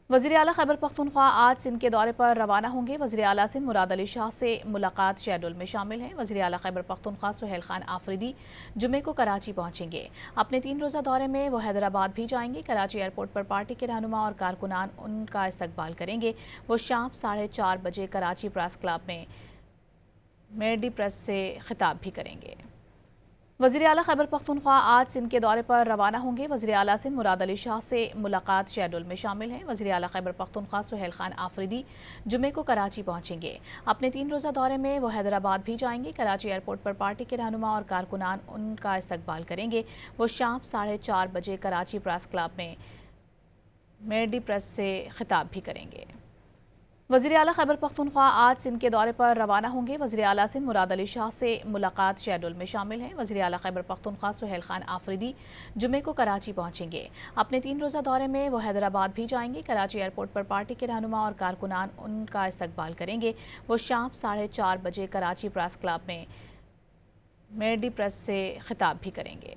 وزیر اعلیٰ خیبر پختونخوا آج سندھ کے دورے پر روانہ ہوں گے۔ وزیر اعلیٰ سندھ مراد علی شاہ سے ملاقات شیڈول میں شامل ہیں۔ وزیر اعلیٰ خیبر پختونخوا سہیل خان آفریدی جمعے کو کراچی پہنچیں گے۔ اپنے 3 روزہ دورے میں وہ حیدرآباد بھی جائیں گے۔ کراچی ایئرپورٹ پر پارٹی کے رہنما اور کارکنان ان کا استقبال کریں گے۔ وہ شام 4:30 بجے کراچی پریس کلب میں میڈی پریس سے خطاب بھی کریں گے۔ وزیر اعلیٰ خیبر پختونخوا آج سندھ کے دورے پر روانہ ہوں گے۔ وزیر اعلیٰ سندھ مراد علی شاہ سے ملاقات شیڈول میں شامل ہیں۔ وزیر اعلیٰ خیبر پختونخوا سہیل خان آفریدی جمعے کو کراچی پہنچیں گے۔ اپنے 3 روزہ دورے میں وہ حیدرآباد بھی جائیں گے۔ کراچی ایئرپورٹ پر پارٹی کے رہنما اور کارکنان ان کا استقبال کریں گے۔ وہ شام 4:30 بجے کراچی پریس کلب میں میڈی پریس سے خطاب بھی کریں گے۔ وزیر اعلیٰ خیبر پختونخوا آج سندھ کے دورے پر روانہ ہوں گے۔ وزیر اعلیٰ سندھ مراد علی شاہ سے ملاقات شیڈول میں شامل ہیں۔ وزیر اعلیٰ خیبر پختونخوا سہیل خان آفریدی جمعے کو کراچی پہنچیں گے۔ اپنے 3 روزہ دورے میں وہ حیدرآباد بھی جائیں گے۔ کراچی ایئرپورٹ پر پارٹی کے رہنما اور کارکنان ان کا استقبال کریں گے۔ وہ شام 4:30 بجے کراچی پریس کلب میں میڈی پریس سے خطاب بھی کریں گے۔